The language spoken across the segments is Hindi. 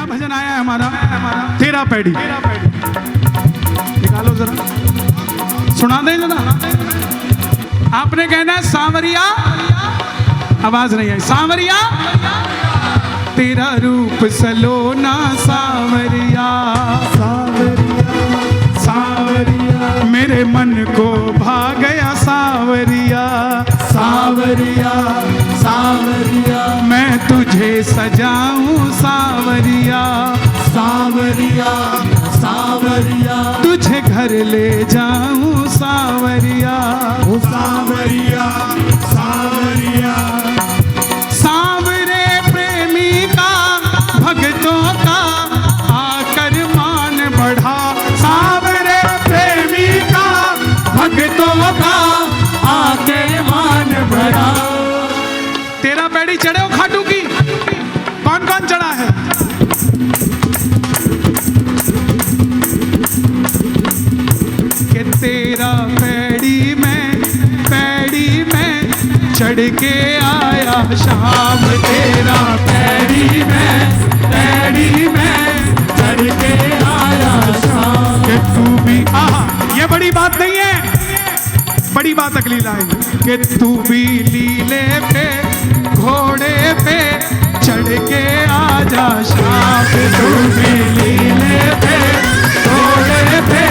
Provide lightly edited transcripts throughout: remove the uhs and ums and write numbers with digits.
भजन आया है हमारा, तेरा पैडी। निकालो जरा, सुना दें जरा। आपने कहना है सांवरिया, आवाज नहीं आई। सांवरिया तेरा रूप सलोना सांवरिया, सांवरिया मेरे मन को भा गया सांवरिया, सांवरिया सांवरिया मैं तुझे सजाऊं सांवरिया, सांवरिया सांवरिया तुझे घर ले जाऊं सांवरिया, ओ सांवरिया सांवरिया। सांवरे प्रेमी का भक्तों का आकर मान बढ़ा, सांवरे प्रेमी का भक्तों का आके मान बढ़ा। तेरा पैड़ी चढ़े हो खाटू की, कौन कौन चढ़ा है? कि तेरा पैड़ी में चढ़ के आया शाम, तेरा पैड़ी में चढ़ के आया शाम। कि तू भी, आहा ये बड़ी बात नहीं है, बड़ी बात अगली लाइन। कि तू भी लीले पे घोड़े पे चढ़ के आजा शाम, तू भी लीले पे घोड़े पे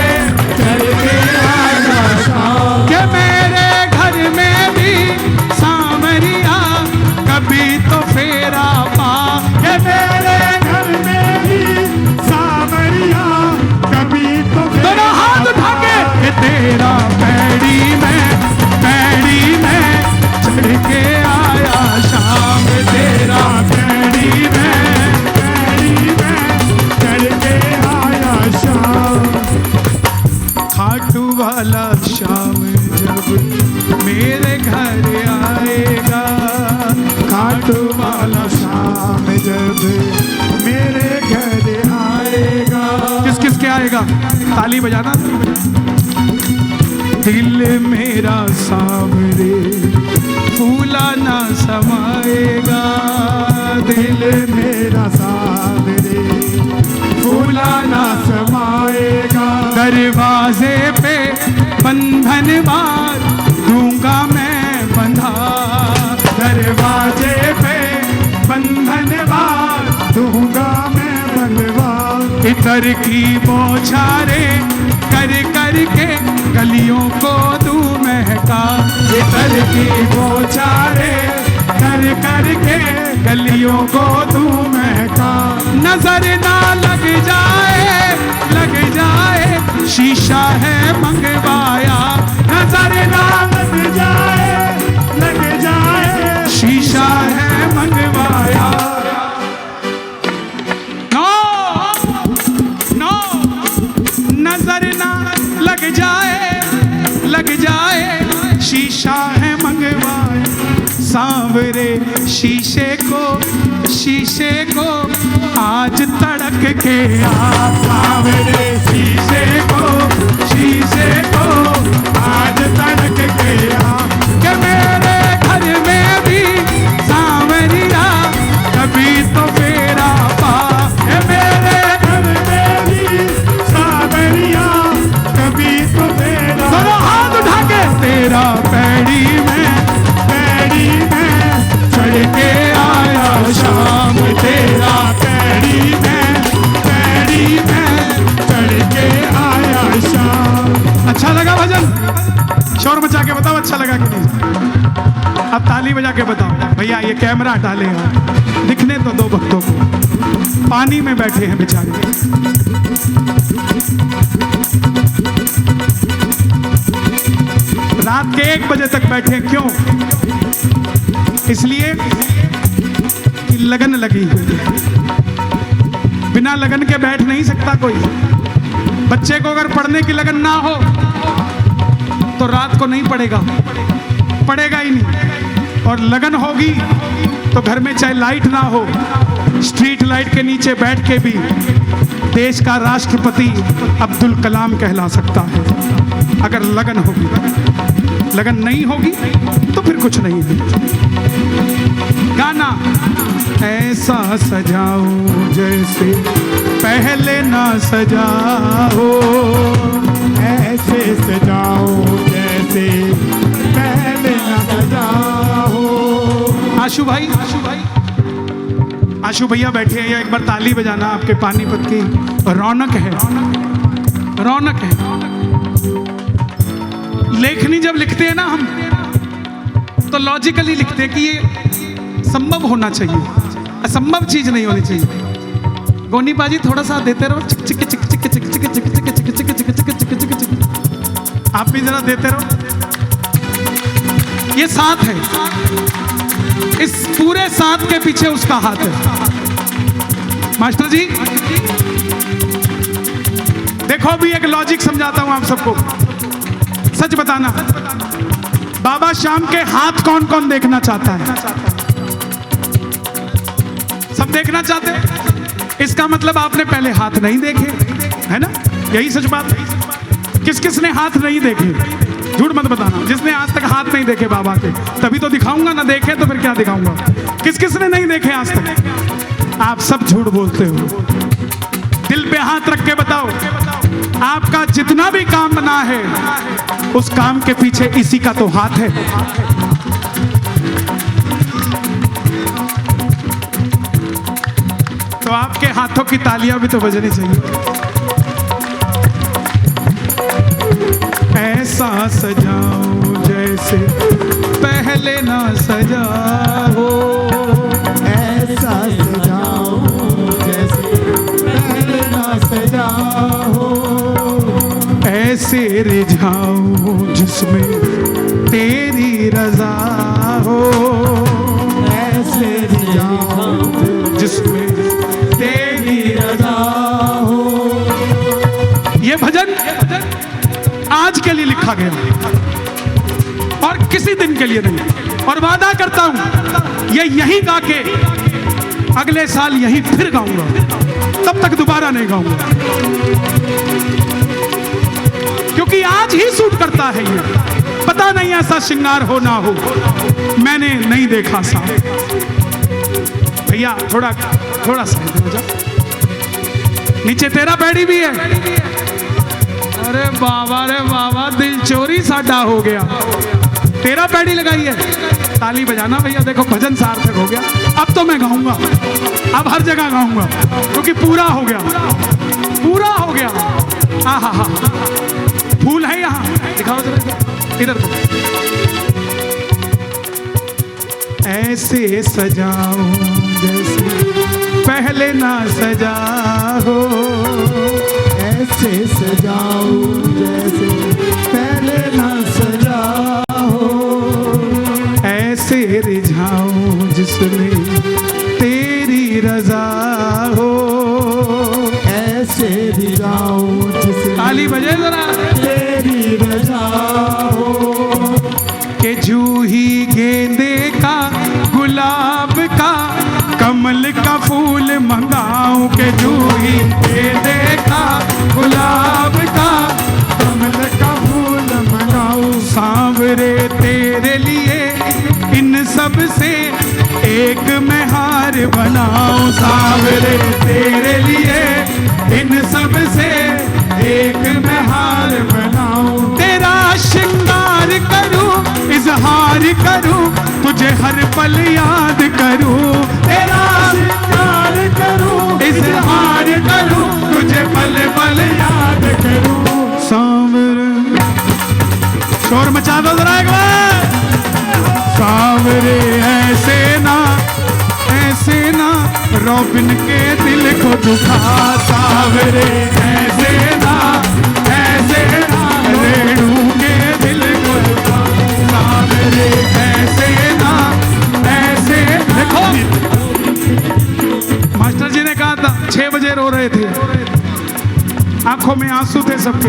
चढ़ के आजा शाम। कि मेरे घर में भी सांवरिया कभी तो फेरा पा, कि मेरे घर में भी सांवरिया कभी तो फेरा। हाथ उठा के तेरा पैड़ी में चढ़ के आया शाम, तेरा पैड़ी में चढ़ के आया शाम। खाटू वाला शाम जब मेरे घर आएगा, खाटू वाला शाम जब मेरे घर आएगा। किस किस के आएगा? ताली बजाना। दिल मेरा सांवरे फूला ना समाएगा, दिल मेरा सांवरे फूला ना समाएगा। दरवाजे पे बंधन मार दूंगा मैं बंधा, दरवाजे पे बंधन मार दूंगा मैं बंधवा। इतर की बौछारें कर कर के गलियों को तू महका, इतर की बौछारें कर कर के गलियों को तू महका। नजर ना लग जाए शीशा है मंगवाया, नजर ना लग जाए शीशा है मंगवाया। नो नो नजर ना लग जाए शीशा है मंगवाया। सांवरे शीशे को आज तड़क के आ, सांवरे शीशे को आज तड़क के आ। कि मेरे घर में भी सांवरिया कभी तो फेरा पा, कि मेरे घर में भी सांवरिया कभी तो फेरा। दोनों हाथ उठा के तेरा पैड़ी में चढ़ के आया शाम, तेरा पैड़ी में चढ़ के आया शाम। अच्छा लगा भजन? शोर मचा के बताओ अच्छा लगा कि नहीं? अब ताली बजा के बताओ। भैया ये कैमरा हटा ले, दिखने तो दो भक्तों को, पानी में बैठे हैं बेचारे। रात के 1 बजे तक बैठे, क्यों? इसलिए कि लगन लगी हुई है। बिना लगन के बैठ नहीं सकता कोई। बच्चे को अगर पढ़ने की लगन ना हो तो रात को नहीं पढ़ेगा ही नहीं। और लगन होगी तो घर में चाहे लाइट ना हो, स्ट्रीट लाइट के नीचे बैठ के भी देश का राष्ट्रपति अब्दुल कलाम कहला सकता है, अगर लगन होगी। लगन नहीं होगी तो फिर कुछ नहीं है। गाना ऐसा सजाऊं जैसे जैसे पहले ना सजाओ, ऐसे सजाओ जैसे पहले न सजाओ। आशु भाई, आशु भैया बैठे हैं, एक बार ताली बजाना, आपके पानीपत की रौनक है, रौनक है। लेखनी जब लिखते हैं ना हम, तो लॉजिकली लिखते हैं कि ये संभव होना चाहिए, असंभव चीज नहीं होनी चाहिए। गोनी बाजी थोड़ा सा देते रहो, चिक चिक चिक चिक चिक चिक चिक चिक चिक चिक चिक चिक चिक चिक चिक। आप भी जरा देते रहो। ये साथ है, इस पूरे साथ के पीछे उसका हाथ है। मास्टर जी देखो, अभी एक लॉजिक समझाता हूं आप सबको। सच बताना, बाबा श्याम के हाथ कौन कौन देखना चाहता है? सब देखना चाहते हैं। इसका मतलब आपने पहले हाथ नहीं देखे, है ना? यही सच बात है। किस किस ने हाथ नहीं देखे? झूठ मत बताना। जिसने आज तक हाथ नहीं देखे बाबा के, तभी तो दिखाऊंगा ना। देखे तो फिर क्या दिखाऊंगा? किस किस ने नहीं देखे आज तक? आप सब झूठ बोलते हो। दिल पे हाथ रख के बताओ, आपका जितना भी काम बना है, उस काम के पीछे इसी का तो हाथ है। तो आपके हाथों की तालियां भी तो बजनी चाहिए। ऐसा सजाओ जैसे पहले ना सजाओ, ऐसा सजाओ जैसे पहले न सजाओ। ऐसे रिझाओ जिसमें तेरी रजा हो, ऐसे रिझाओ जिसमें तेरी रजा हो। ये भजन आज के लिए लिखा गया और किसी दिन के लिए नहीं। और वादा करता हूं, ये यहीं गा के अगले साल यहीं फिर गाऊंगा, तब तक दोबारा नहीं गाऊंगा, क्योंकि आज ही सूट करता है ये। पता नहीं ऐसा श्रृंगार हो ना हो, मैंने नहीं देखा सा। भैया थोड़ा थोड़ा सा नीचे, तेरा पैड़ी भी है। अरे बाबा दिल चोरी साडा हो गया। तेरा पैड़ी लगाई है, ताली बजाना भैया। देखो भजन सार्थक हो गया। अब तो मैं गाऊंगा, अब हर जगह गाऊंगा, क्योंकि पूरा हो गया, पूरा हो गया। हा फूल है यहाँ, दिखाओ जरा इधर को। ऐसे सजाओ जैसे पहले ना सजाओ, ऐसे सजाओ जैसे पहले न सजाओ। ऐसे रिझाओ जिसमें तेरी रजा हो, ऐसे रिझाओ जिसमें ताली बजे जरा तेरी रजा हो। के जूही गेंदे का, गुलाब का, कमल का फूल मंगाऊं। के जूही गेंदे का, गुलाब का, कमल का फूल मंगाऊं। सांवरे तेरे लिए इन सब से एक मैं हार बनाऊं। सांवरे तेरे लिए इन सब से एक मैं हार बनाऊं। तेरा श्रृंगार करूं, इजहार करूं, तुझे हर पल याद करूं। तेरा श्रृंगार करूं, इजहार करूं, तुझे पल पल याद करूं। सांवरे, शोर मचा दो जरा एक बार। सांवरे ऐसे ना रोबिन के दिल को दुखा। सांवरे ऐसे ना रेणु के दिल को दुखा। सांवरे ऐसे ना देखो, मास्टर जी ने कहा था 6 बजे रो रहे थे, आंखों में आंसू थे सबके।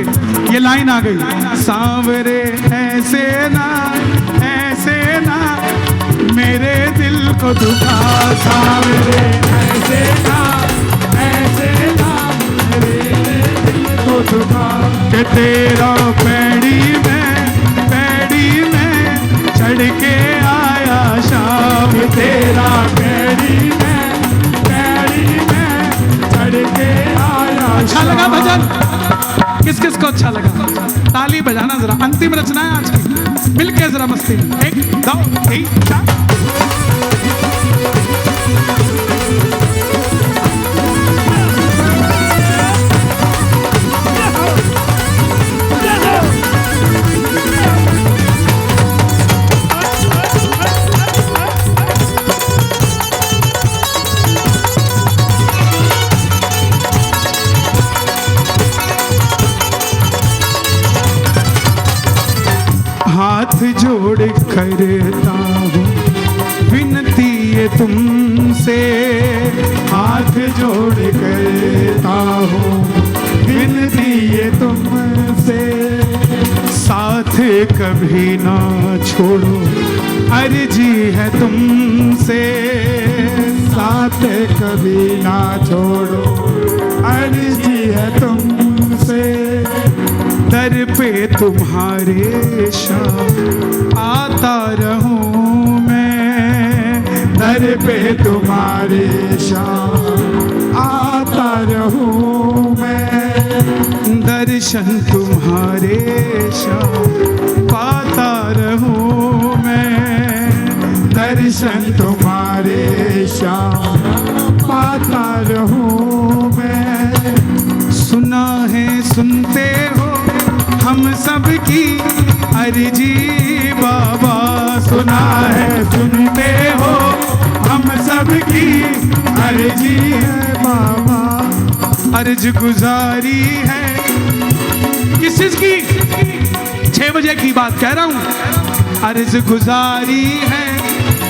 ये लाइन आ गई, सांवरे ऐसे ना मेरे दिल को दुखा। सांवरे ऐसे ना मेरे दिल को दुखा। कि तेरा पैड़ी में चढ़ के आया शाम। तेरा पैड़ी में बोल किस किस को अच्छा लगा? ताली बजाना जरा। अंतिम रचना है आज की, मिलके जरा मस्ती में। 1 2 3 4। हाथ जोड़ करता हूँ विनती ये तुमसे, हाथ जोड़ करता हूँ विनती ये तुमसे, साथ कभी ना छोड़ो अर्जी है तुमसे, साथ कभी ना छोड़ो अर्जी है तुमसे, दर पे तुम्हारे शाम आता रहूं मैं, दर पे तुम्हारे शाम आता रहूं मैं, दर्शन तुम्हारे शाम पाता रहूं मैं, दर्शन तुम्हारे शाम पाता रहूं मैं। सुना है सुनते हो हम सबकी अर्जी बाबा, सुना है सुनते हो हम सबकी अर्जी है बाबा, अर्ज गुजारी है किस चीज की? 6 बजे की बात कह रहा हूं। अर्ज गुजारी है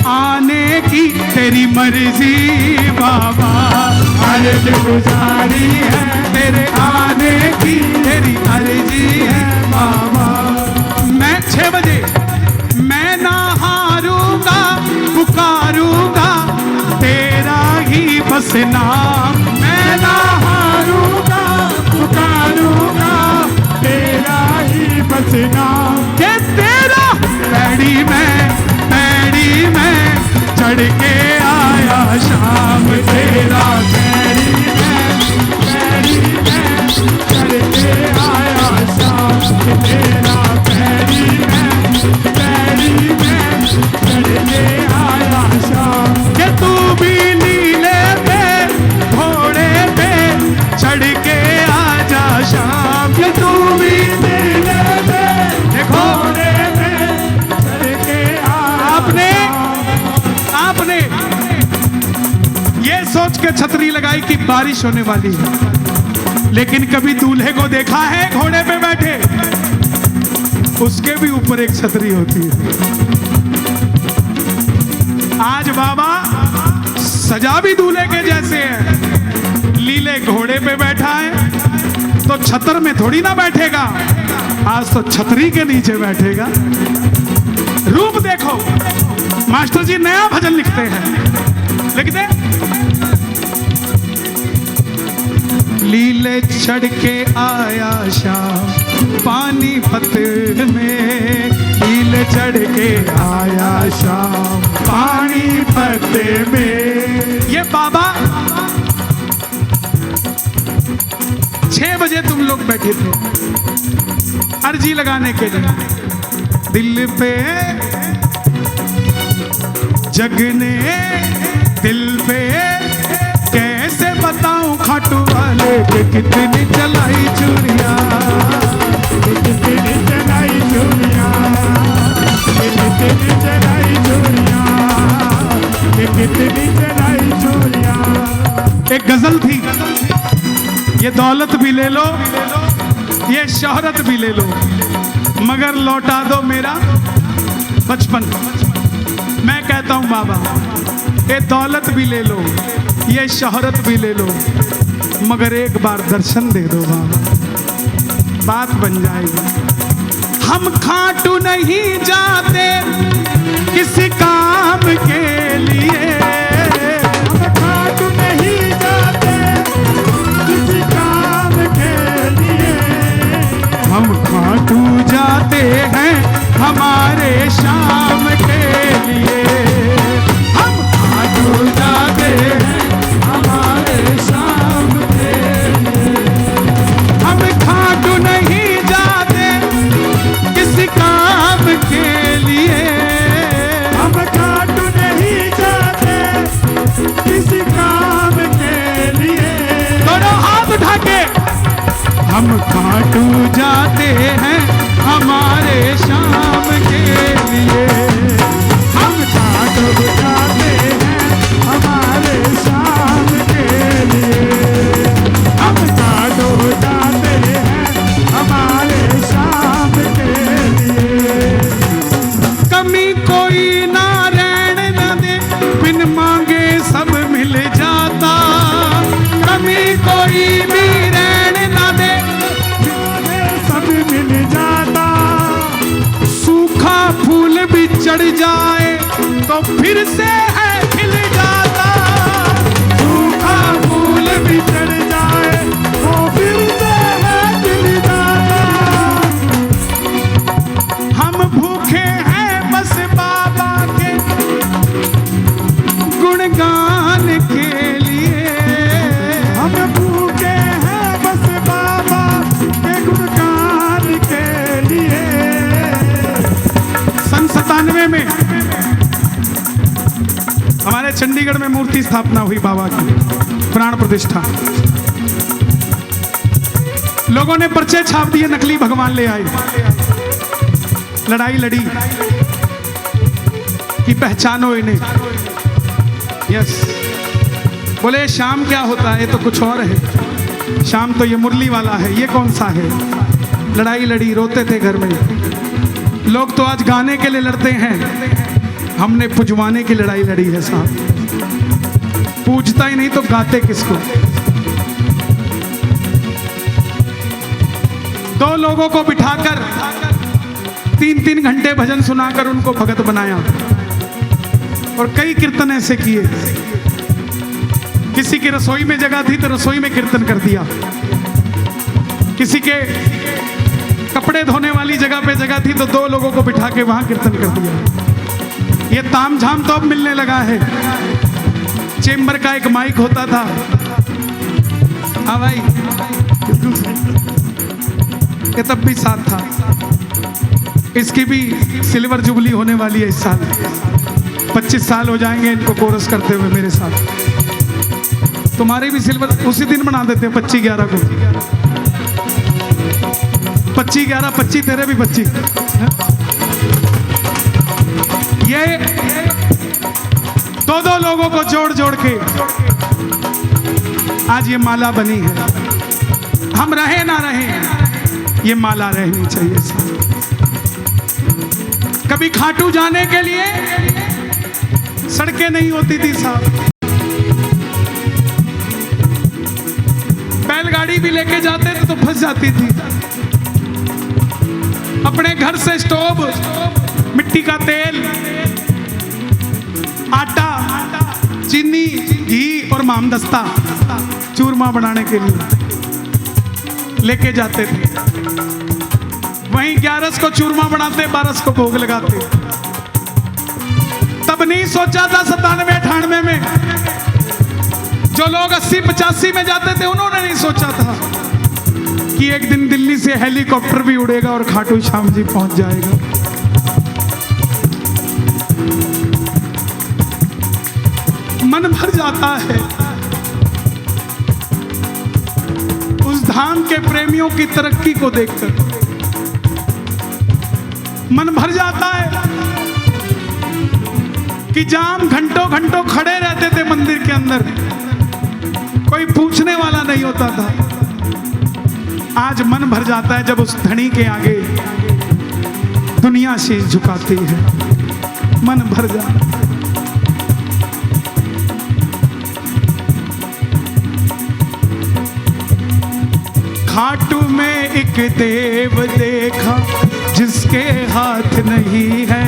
आने की तेरी मर्जी बाबा, अर्ज गुजारी है तेरे आने की तेरी अर्जी है बाबा। मैं 6 बजे मैं ना हारूंगा, पुकारूंगा तेरा ही बस नाम, मैं ना हारूंगा, पुकारूंगा तेरा ही बस नाम, के तेरा पैड़ी में चढ़ के आया शाम, तेरा पैड़ी में चढ़ के आया शाम, तेरा पैड़ी में चढ़ के आया शाम, के तू भी नीले पे घोड़े पे चढ़ के आजा शाम, के तू भी नीले पे घोड़े पे चढ़ के आजा। आपने ये सोच के छतरी लगाई कि बारिश होने वाली है, लेकिन कभी दूल्हे को देखा है घोड़े पे बैठे? उसके भी ऊपर एक छतरी होती है। आज बाबा सजा भी दूल्हे के जैसे है, लीले घोड़े पे बैठा है तो छतर में थोड़ी ना बैठेगा, आज तो छतरी के नीचे बैठेगा। रूप देखो, मास्टर जी नया भजन लिखते हैं, लिखते लीले चढ़ के आया शाम पानीपत में, लीले चढ़ के आया शाम पानीपत में। ये बाबा 6 बजे तुम लोग बैठे थे अर्जी लगाने के लिए, दिल पे जगने दिल पे कैसे बताऊं खाटू वाले के कितनी चलाई चूड़िया, कितनी चलाई चूड़िया, कितनी चलाई चूड़िया, कितनी चलाई चूड़िया। एक गजल थी, ये दौलत भी ले लो, ये शोहरत भी ले लो, मगर लौटा दो मेरा बचपन। मैं कहता हूं बाबा, ये दौलत भी ले लो, ये शोहरत भी ले लो, मगर एक बार दर्शन दे दो बाबा, बात बन जाएगी। हम खाटू नहीं जाते किसी काम के लिए, हम खाटू नहीं जाते किसी काम के लिए, हम खाटू जाते हैं हमारे शाम के लिए, हम खाटू जाते हैं हमारे शाम के लिए, हम खाटू जाते हैं हमारे शाम के लिए, हम खाटू जाते हैं हमारे शाम के लिए, हम खाटू जाते हैं हमारे शाम के लिए। कमी कोई ना रहने न दे, बिन मांगे सब मिल जाता, कमी कोई भी रहने न दे, सब मिल जाता। सूखा फूल भी चढ़ जाए तो फिर से है खिल जाता, सूखा फूल भी चढ़ जाए तो फिर से है खिल जाता। हम भूखे हैं बस बाबा के गुणगान के लिए, हम भूखे हैं बस बाबा के गुणगान के लिए। सन 97 में हमारे चंडीगढ़ में मूर्ति स्थापना हुई बाबा की, प्राण प्रतिष्ठा। लोगों ने पर्चे छाप दिए, नकली भगवान ले आए, लड़ाई लड़ी कि पहचानो इन्हें। यस, बोले शाम क्या होता है, ये तो कुछ और है, शाम तो ये मुरली वाला है, ये कौन सा है। लड़ाई लड़ी, रोते थे घर में। लोग तो आज गाने के लिए लड़ते हैं, हमने पुजवाने की लड़ाई लड़ी है साहब। पूजता ही नहीं तो गाते किसको। दो लोगों को बिठाकर 3-3 घंटे भजन सुनाकर उनको भगत बनाया और कई कीर्तन ऐसे किए। किसी की रसोई में जगह थी तो रसोई में कीर्तन कर दिया, किसी के कपड़े धोने वाली जगह पे जगह थी तो 2 लोगों को बिठा के वहां कीर्तन कर दिया। ये ताम झाम तो अब मिलने लगा है। चेंबर का एक माइक होता था, हाँ भाई, ये तब भी साथ था। इसकी भी सिल्वर जुबली होने वाली है इस साल, 25 साल हो जाएंगे इनको कोरस करते हुए मेरे साथ। तुम्हारे भी सिल्वर उसी दिन बना देते हैं 25/11 को। 25/11, 25 तेरे भी 25। ये 2-2 लोगों को जोड़ जोड़ के आज ये माला बनी है। हम रहे ना रहे, ये माला रहनी चाहिए साहब। कभी खाटू जाने के लिए सड़कें नहीं होती थी साहब, बैलगाड़ी भी लेके जाते थे तो फंस जाती थी। अपने घर से स्टोव, मिट्टी का तेल, आटा, चीनी, घी और मामदस्ता चूरमा बनाने के लिए लेके जाते थे। वहीं 11 को चूरमा बनाते, 12 को भोग लगाते। तब नहीं सोचा था 97-98 में जो लोग 80-85 में जाते थे, उन्होंने नहीं सोचा था कि एक दिन दिल्ली से हेलीकॉप्टर भी उड़ेगा और खाटू श्याम जी पहुंच जाएगा। मन भर जाता है उस धाम के प्रेमियों की तरक्की को देखकर। मन भर जाता है कि जाम घंटों घंटों खड़े रहते थे मंदिर के अंदर, कोई पूछने वाला नहीं होता था। आज मन भर जाता है जब उस धनी के आगे दुनिया शीश झुकाती है। मन भर जाता है। खाटू में एक देव देखा जिसके हाथ नहीं है,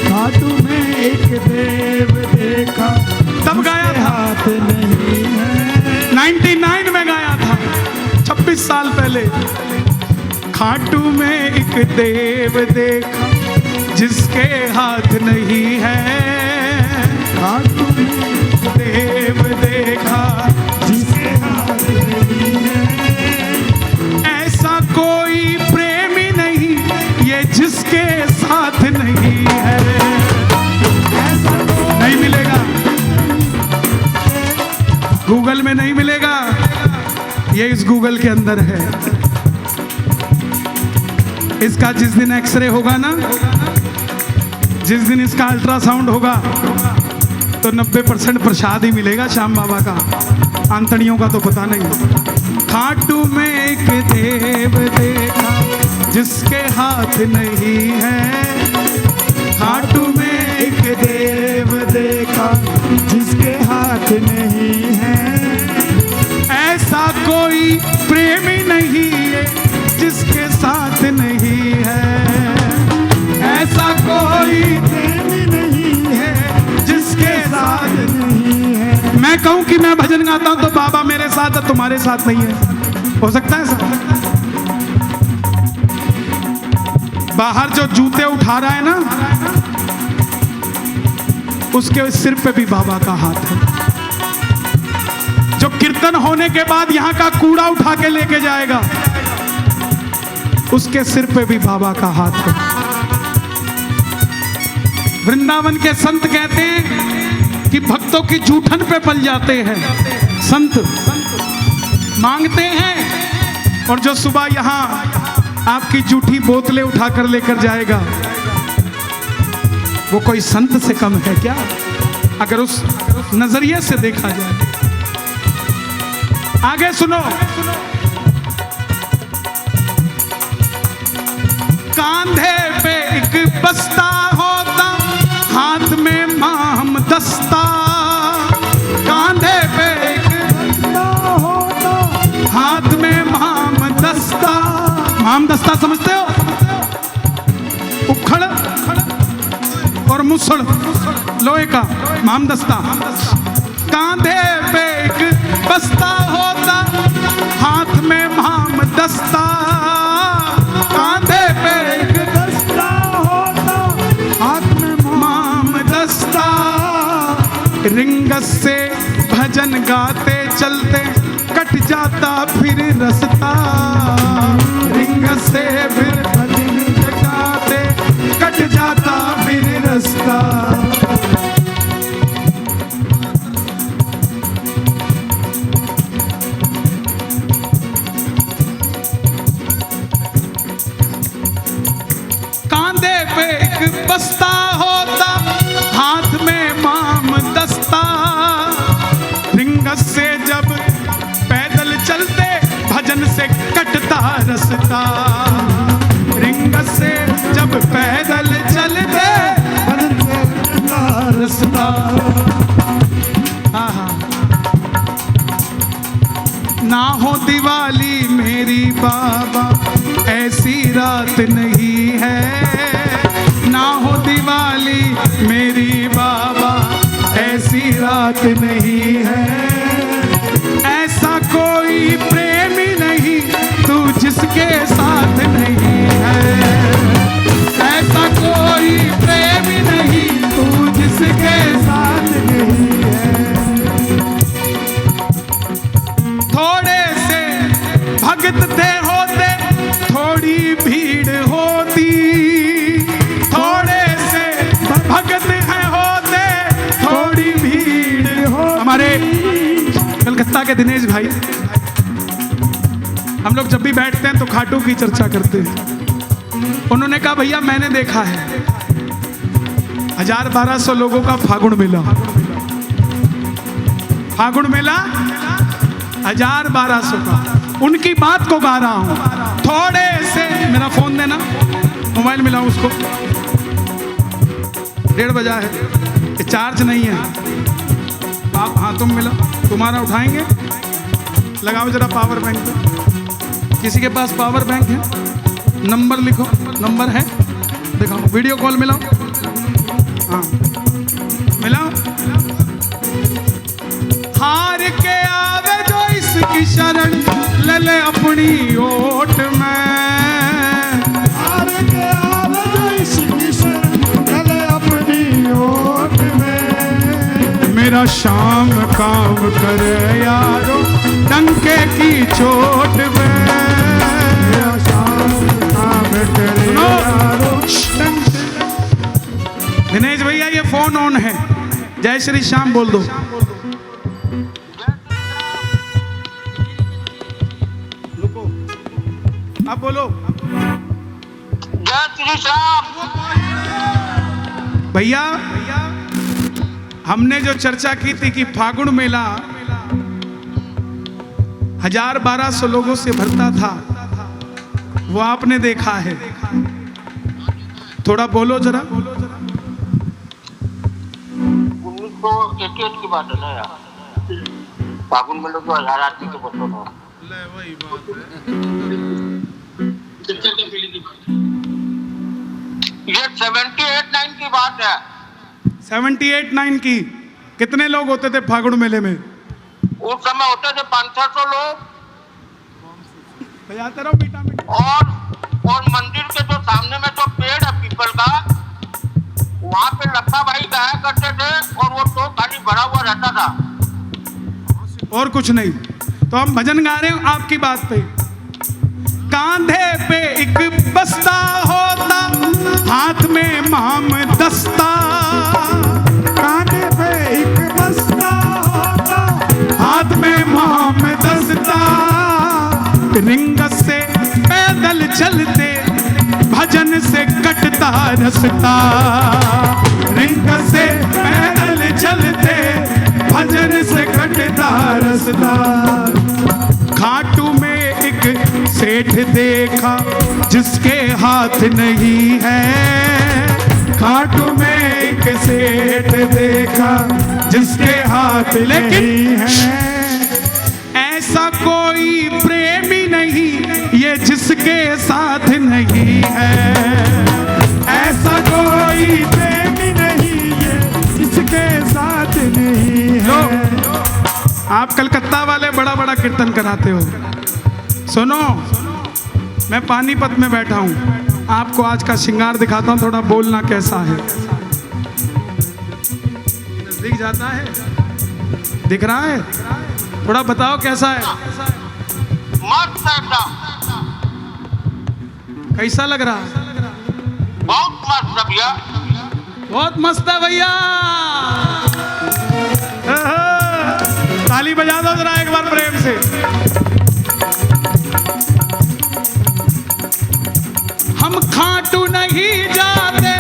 खाटू में एक देव देखा तब गाया था, हाथ नहीं है। 99 में गाया था, 26 साल पहले। खाटू में एक देव देखा जिसके हाथ नहीं है, खाटू में देव देखा जिसके हाथ नहीं है। ऐसा कोई प्रेमी नहीं ये जिसके साथ नहीं है, नहीं मिलेगा, गूगल में नहीं मिलेगा। ये इस गूगल के अंदर है। इसका जिस दिन एक्सरे होगा ना, जिस दिन इसका अल्ट्रासाउंड होगा, तो 90% प्रसाद ही मिलेगा श्याम बाबा का। आंतड़ियों का तो पता नहीं। खाटू में एक देव देखा जिसके हाथ नहीं है। खाटू में एक देव देखा जिसके हाथ नहीं है। ऐसा कोई प्रेमी नहीं है जिसके साथ नहीं है। ऐसा कोई प्रेमी नहीं है जिसके साथ नहीं है। मैं कहूं कि मैं भजन गाता हूं तो बाबा मेरे साथ है, तुम्हारे साथ नहीं है। हो सकता है सर? बाहर जो जूते उठा रहा है ना, उसके सिर पे भी बाबा का हाथ है। जो कीर्तन होने के बाद यहां का कूड़ा उठा के लेके जाएगा, उसके सिर पे भी बाबा का हाथ है। वृंदावन के संत कहते हैं कि भक्तों की जूठन पे पल जाते हैं। संत मांगते हैं, और जो सुबह यहां आपकी जूठी बोतलें उठाकर लेकर जाएगा, वो कोई संत से कम है क्या? अगर उस नजरिए से देखा जाए। आगे सुनो। कांधे पे एक बस्ता होता, हाथ में माम दस्ता। कांधे पे एक बस्ता होता, हाथ में माम दस्ता। माम दस्ता समझते हो? उखड़ और मुसड़, लोहे का माम दस्ता। कांधे पे एक बस्ता होता, हाथ में माम दस्ता। कांधे पे एक बस्ता होता, हाथ में माम दस्ता। रिंगस से भजन गाते चलते कट जाता फिर रास्ता। रिंगस से फिर भजन गाते कट जाता फिर रास्ता। कांधे पे एक बस्ता होता, हाथ में माम दस्ता। रिंगस से जब पैदल चलते भजन से कटता रास्ता। रिंगस से जब पैदल चलते भजन से कटता रास्ता। ना हो दिवाली मेरी बाबा, ऐसी रात नहीं है। ना हो दिवाली मेरी बाबा, ऐसी रात नहीं है। ऐसा कोई प्रेमी नहीं तू जिसके साथ नहीं है। ऐसा कोई प्रेमी नहीं तू जिसके साथ नहीं है। थोड़े से भगत थे होते, थोड़ी भीड़ होती। थोड़े से भगत है होते, थोड़ी भीड़ हो। हमारे कलकत्ता के दिनेश भाई, हम लोग जब भी बैठते हैं तो खाटू की चर्चा करते हैं। उन्होंने कहा भैया मैंने देखा है 1000-1200 लोगों का फागुन मेला। फागुन मेला 1000-1200 का। उनकी बात को गा रहा हूं। थोड़े से, मेरा फोन देना, मोबाइल मिलाओ उसको। 1:30 बजा है, ये चार्ज नहीं है। आप हाँ तुम मिला, तुम्हारा उठाएंगे। लगाओ जरा पावर बैंक पे। किसी के पास पावर बैंक है? नंबर लिखो, नंबर है, दिखाओ। वीडियो कॉल मिलाओ, हाँ मिलाओ। हार के आवे जो इसकी शरण, ले ले अपनी ओट में। हार के आवे जो इसकी शरण, ले ले अपनी ओट में। मेरा शाम काम करे यारो, डंके की चोट में। मेरा शाम काम करे यारो। दिनेश भैया ये फोन ऑन है, जय श्री श्याम बोल दो। अब बोलो। जय श्री राम। भैया हमने जो चर्चा की थी कि फागुन मेला 1000-1200 लोगों से भरता था, वो आपने देखा है। थोड़ा बोलो जरा। 1988 की बात है ना यार, फागुन में लोग 1000 आदमी के बच्चों था। ये 78-9 की बात है। 78-9 की। कितने लोग होते थे फागुन मेले में? उस समय होते थे 500 लोग। बजाते रहो बेटा। और मंदिर के जो सामने में जो पेड़ है पीपल का, वहाँ पे लखा भाई गाया करते थे और वो तो खाली भरा हुआ रहता था और कुछ नहीं। तो हम भजन गा रहे हैं आपकी बात पे। कांधे पे एक बस्ता होता, हाथ में माम दस्ता। कांधे पे एक बस्ता होता, हाथ में माम दस्ता। रिंग से पैदल चलते, भजन से कटता रास्ता। रिंग से पैदल चलते, भजन से कटता रास्ता। खाटू में एक सेठ देखा जिसके हाथ नहीं है। खाटू में एक सेठ देखा जिसके हाथ नहीं है। ऐसा कोई प्रेमी नहीं ये जिसके साथ नहीं है। ऐसा कोई प्रेमी नहीं है जिसके साथ नहीं है। आप कलकत्ता वाले बड़ा बड़ा कीर्तन कराते हो। सुनो, मैं पानीपत में बैठा हूं, आपको आज का श्रृंगार दिखाता हूं। थोड़ा बोलना कैसा है। नजदीक जाता है, दिख रहा है? थोड़ा बताओ कैसा है। मस्त एकदम, कैसा लग रहा है? बहुत मस्त है भैया। बहुत मस्त है भैया। ताली बजा दो जरा एक बार प्रेम से। हम खाटू नहीं जाते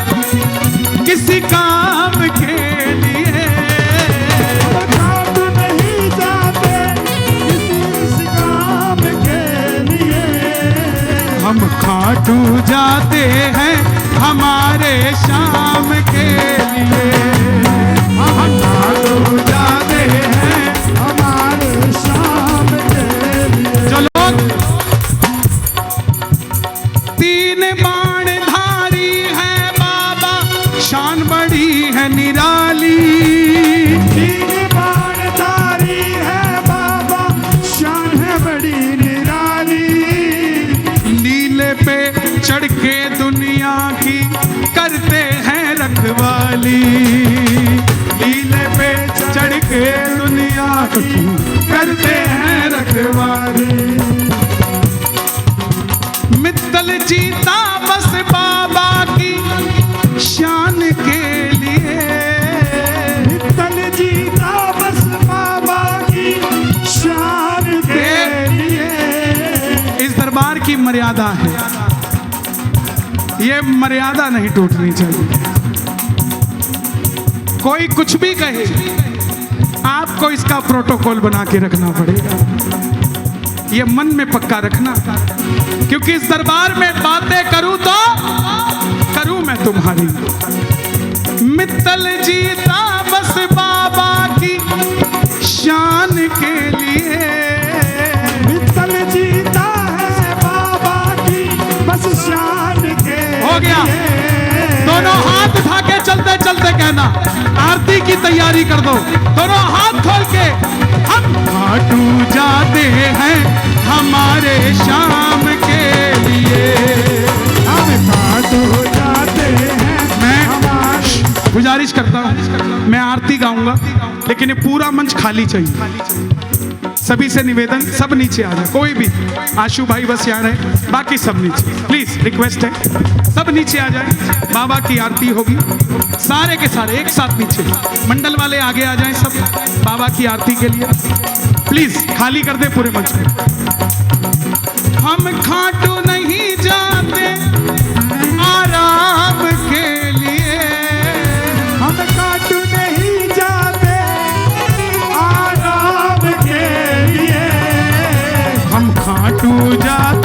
किसी काम के लिए। खाटू नहीं जाते किसी काम के लिए। हम खाटू जाते हैं हमारे शाम के लिए। हम खाटू जाते हैं हमारे शाम के लिए। चलो। 3 बाण धारी है बाबा, शान बड़ी है निराली। 3 बाण धारी है बाबा, शान है बड़ी निराली। लीले पे चढ़ के दुनिया की करते हैं रखवाली। लीले पे चढ़ के दुनिया की करते हैं रखवाली। मित्तल जीता बस बाबा की शान के लिए। मित्तल जीता बस बाबा की शान के लिए। इस दरबार की मर्यादा है, ये मर्यादा नहीं टूटनी चाहिए। कोई कुछ भी कहे, आपको इसका प्रोटोकॉल बना के रखना पड़ेगा। ये मन में पक्का रखना, क्योंकि इस दरबार में बातें करूं तो करूं मैं तुम्हारी। मित्तल जीता बस बाबा की शान के लिए। मित्तल जीता है बाबा की बस शान के हो गया। दोनों हाथ उठा के चलते चलते कहना, आरती की तैयारी कर दो। दोनों हाथ खोल के। हम खाटू जाते हैं हमारे शाम के लिए। हम खाटू जाते हैं। मैं गुजारिश करता हूँ, मैं आरती गाऊंगा लेकिन ये पूरा मंच खाली चाहिए। सभी से निवेदन, सब नीचे आ जाए। कोई भी, आशु भाई बस यहाँ रहे, बाकी सब नीचे। प्लीज रिक्वेस्ट है, सब नीचे आ जाए। बाबा की आरती होगी, सारे के सारे एक साथ नीचे। मंडल वाले आगे आ जाएं सब बाबा की आरती के लिए। प्लीज खाली कर दे पूरे मंच में। हम खाटू नहीं जाते आराम के लिए, हम खाटू नहीं जाते आराम के लिए, हम खाटू जाते